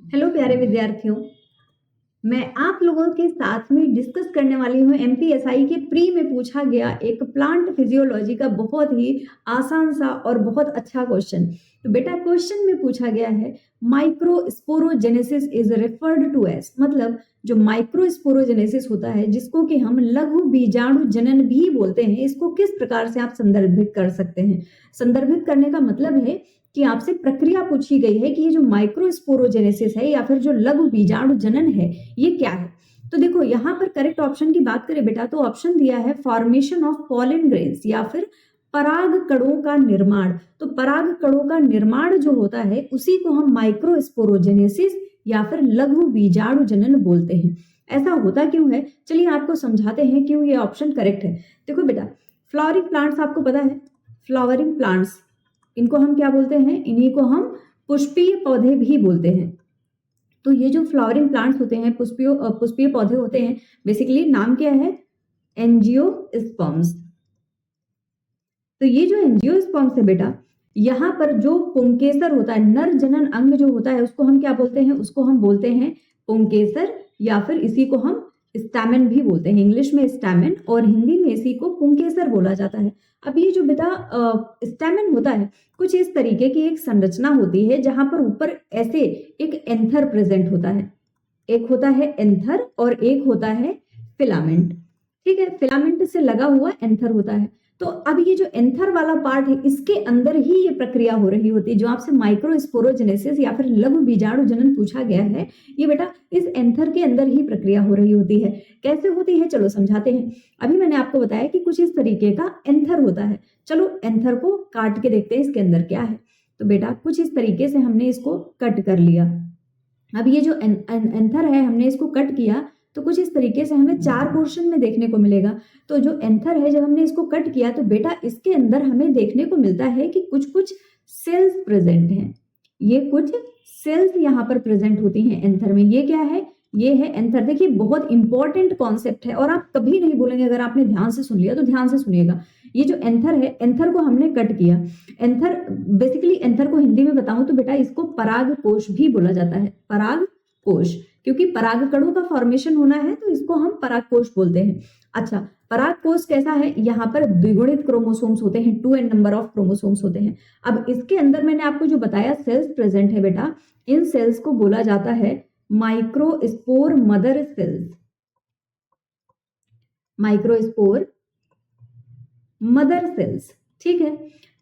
Hello प्यारे विद्यार्थियों। मैं आप लोगों के साथ में डिस्कस करने वाली हूँ एमपीएसआई के प्री में पूछा गया एक प्लांट फिजियोलॉजी का बहुत ही आसान सा और बहुत अच्छा क्वेश्चन। तो बेटा क्वेश्चन में पूछा गया है microsporogenesis is referred to as, मतलब जो माइक्रोस्पोरोजेनेसिस होता है जिसको कि हम लघु बीजाणु जनन भी बोलते हैं, इसको किस प्रकार से आप संदर्भित कर सकते हैं। संदर्भित करने का मतलब है कि आपसे प्रक्रिया पूछी गई है कि ये जो माइक्रोस्पोरोजेनेसिस है या फिर जो लघु बीजाणु जनन है ये क्या है। तो देखो यहाँ पर करेक्ट ऑप्शन की बात करें बेटा तो ऑप्शन दिया है फॉर्मेशन ऑफ पॉलन ग्रेन्स या फिर पराग कणों का निर्माण। तो पराग कणों का निर्माण जो होता है उसी को हम माइक्रोस्पोरोजेनेसिस या फिर लघु बीजाणु जनन बोलते हैं। ऐसा होता क्यों है, चलिए आपको समझाते हैं क्यों ये ऑप्शन करेक्ट है। देखो बेटा फ्लावरिंग प्लांट्स आपको पता है, फ्लावरिंग प्लांट्स इनको हम क्या बोलते हैं, इन्हीं को हम पुष्पीय पौधे भी बोलते हैं। तो ये जो फ्लावरिंग प्लांट्स होते हैं, पुष्पीय पौधे होते हैं, बेसिकली नाम क्या है, एंजियोस्पर्म्स। तो ये जो एंजियोस्पर्म्स है बेटा, यहाँ पर जो पुंकेसर होता है, नर जनन अंग जो होता है उसको हम क्या बोलते हैं, उसको हम बोलते हैं पुंकेसर या फिर इसी को हम स्टैमेन भी बोलते हैं। इंग्लिश में स्टैमेन और हिंदी में इसी को पुंकेसर बोला जाता है। अब ये जो बेटा स्टैमेन होता है कुछ इस तरीके की एक संरचना होती है जहां पर ऊपर ऐसे एक एंथर प्रेजेंट होता है। एक होता है एंथर और एक होता है फिलामेंट। ठीक है, फिलामेंट से लगा हुआ एंथर होता है। तो अब ये जो एंथर वाला पार्ट है इसके अंदर ही ये प्रक्रिया हो रही होती है जो आपसे माइक्रोस्पोरोजेनेसिस या फिर लघु बीजाणु जनन पूछा गया है। ये बेटा इस एंथर के अंदर ही प्रक्रिया हो रही होती है। कैसे होती है चलो समझाते हैं। अभी मैंने आपको बताया कि कुछ इस तरीके का एंथर होता है। चलो एंथर को काट के देखते हैं इसके अंदर क्या है। तो बेटा कुछ इस तरीके से हमने इसको कट कर लिया। अब ये जो एंथर है हमने इसको कट किया तो कुछ इस तरीके से हमें 4 पोर्शन में देखने को मिलेगा। तो जो एंथर है जब हमने इसको कट किया तो बेटा इसके अंदर हमें देखने को मिलता है कि कुछ कुछ सेल्स प्रेजेंट हैं। ये कुछ सेल्स यहाँ पर प्रेजेंट होती हैं एंथर में। ये क्या है, ये है एंथर। देखिए बहुत इंपॉर्टेंट कॉन्सेप्ट है और आप कभी नहीं बोलेंगे, अगर आपने ध्यान से सुन लिया तो ध्यान से सुनिएगा। ये जो एंथर है, एंथर को हमने कट किया। एंथर बेसिकली एंथर को हिंदी में बताऊं तो बेटा इसको पराग कोश भी बोला जाता है। पराग कोश, क्योंकि पराग कणों का फॉर्मेशन होना है तो इसको हम पराग कोश बोलते हैं। अच्छा पराग कोश कैसा है, यहाँ पर द्विगुणित क्रोमोसोम्स होते हैं, 2n नंबर ऑफ क्रोमोसोम्स होते हैं। अब इसके अंदर मैंने आपको जो बताया सेल्स प्रेजेंट है बेटा, इन सेल्स को बोला जाता है microspore mother cells. Microspore mother cells, ठीक है।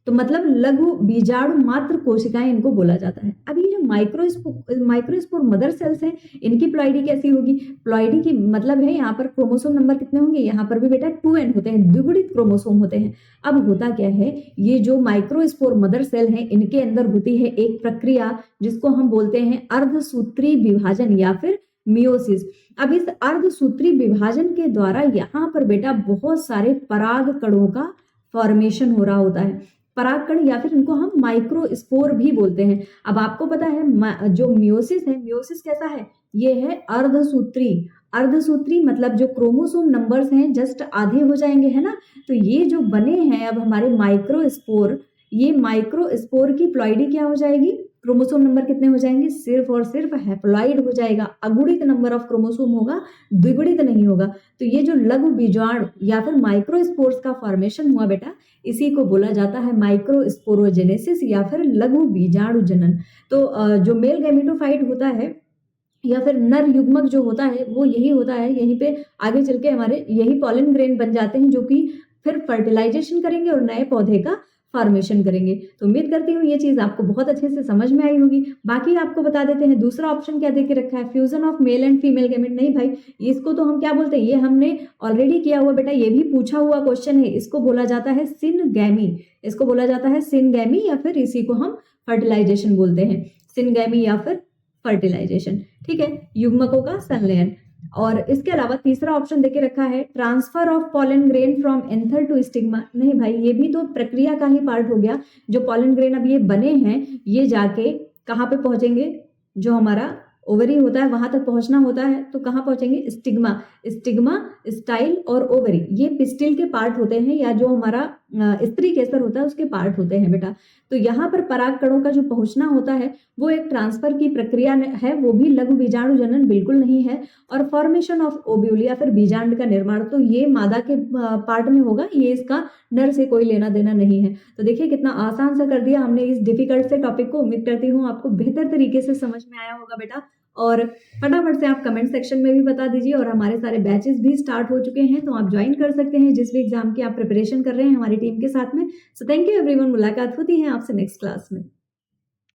तो मतलब लघु बीजाणु मात्र कोशिकाएं इनको बोला जाता है। अब ये जो माइक्रोस्पोर मदर सेल्स हैं इनकी प्लॉइडी कैसी होगी, प्लॉइडी की मतलब है यहाँ पर क्रोमोसोम नंबर कितने होंगे, यहाँ पर भी बेटा 2n होते हैं, द्विगुणित क्रोमोसोम होते हैं। अब होता क्या है, ये जो माइक्रोस्पोर मदर सेल है इनके अंदर होती है एक प्रक्रिया जिसको हम बोलते हैं अर्धसूत्री विभाजन या फिर मियोसिस। अब इस अर्धसूत्री विभाजन के द्वारा यहाँ पर बेटा बहुत सारे पराग कणों का फॉर्मेशन हो रहा होता है। परागकण या फिर इनको हम माइक्रोस्पोर भी बोलते हैं। अब आपको पता है जो मियोसिस है, मियोसिस कैसा है, ये है अर्धसूत्री। अर्धसूत्री मतलब जो क्रोमोसोम नंबर्स हैं जस्ट आधे हो जाएंगे, है ना। तो ये जो बने हैं अब हमारे माइक्रोस्पोर, ये माइक्रोस्पोर की प्लॉइडी क्या हो जाएगी, क्रोमोसोम नंबर कितने हो जाएंगे, सिर्फ और सिर्फ हैप्लॉइड हो जाएगा। अगुणित नंबर ऑफ क्रोमोसोम होगा, द्विगुणित नहीं होगा। तो ये जो लघु बीजाणु या फिर माइक्रोस्पोर्स का फॉर्मेशन हुआ बेटा, इसी को बोला जाता है माइक्रोस्पोरोजेनेसिस या फिर लघु बीजाणु जनन। तो जो मेल गैमेटोफाइट होता है या फिर नर युग्मक जो होता है वो यही होता है, यहीं पे आगे चल के हमारे यही पॉलन ग्रेन बन जाते हैं जो कि फिर फर्टिलाइजेशन करेंगे और नए पौधे का फॉर्मेशन करेंगे। तो उम्मीद करती हूँ ये चीज आपको बहुत अच्छे से समझ में आई होगी। बाकी आपको बता देते हैं दूसरा ऑप्शन क्या देके रखा है, fusion of male and female gamete. नहीं भाई, इसको तो हम क्या बोलते हैं, ये हमने ऑलरेडी किया हुआ बेटा, ये भी पूछा हुआ क्वेश्चन है। इसको बोला जाता है सिनगैमी, इसको बोला जाता है सिनगैमी या फिर इसी को हम फर्टिलाइजेशन बोलते हैं, सिनगैमी या फिर फर्टिलाइजेशन, ठीक है, युग्मकों का संलयन। और इसके अलावा तीसरा ऑप्शन देके रखा है transfer of pollen grain from anther to stigma. नहीं भाई, ये भी तो प्रक्रिया का ही पार्ट हो गया। जो पॉलन ग्रेन अब ये बने हैं ये जाके कहाँ पे पहुंचेंगे, जो हमारा ओवरी होता है, वहां तक पहुंचना होता है, तो कहाँ पहुंचेंगे? स्टिग्मा। स्टिग्मा, स्टाइल और ओवरी ये पिस्टिल के पार्ट होते हैं, या जो हमारा स्त्री केसर होता है उसके पार्ट होते हैं बेटा। तो यहाँ पर पराग कणों का जो पहुंचना होता है वो एक ट्रांसफर की प्रक्रिया है, वो भी लघु बीजाणु जनन बिल्कुल नहीं है। और फॉर्मेशन ऑफ ओव्यूल या फिर बीजांड का निर्माण, तो ये मादा के पार्ट में होगा, ये इसका नर से कोई लेना देना नहीं है। तो देखिए कितना आसान सा कर दिया हमने इस डिफिकल्ट से टॉपिक को। उम्मीद करती हूँ आपको बेहतर तरीके से समझ में आया होगा बेटा। और फटाफट से आप कमेंट सेक्शन में भी बता दीजिए, और हमारे सारे बैचेस भी स्टार्ट हो चुके हैं, तो आप ज्वाइन कर सकते हैं जिस भी एग्जाम की आप प्रिपरेशन कर रहे हैं हमारी टीम के साथ में। सो थैंक यू एवरीवन, मुलाकात होती है आपसे नेक्स्ट क्लास में।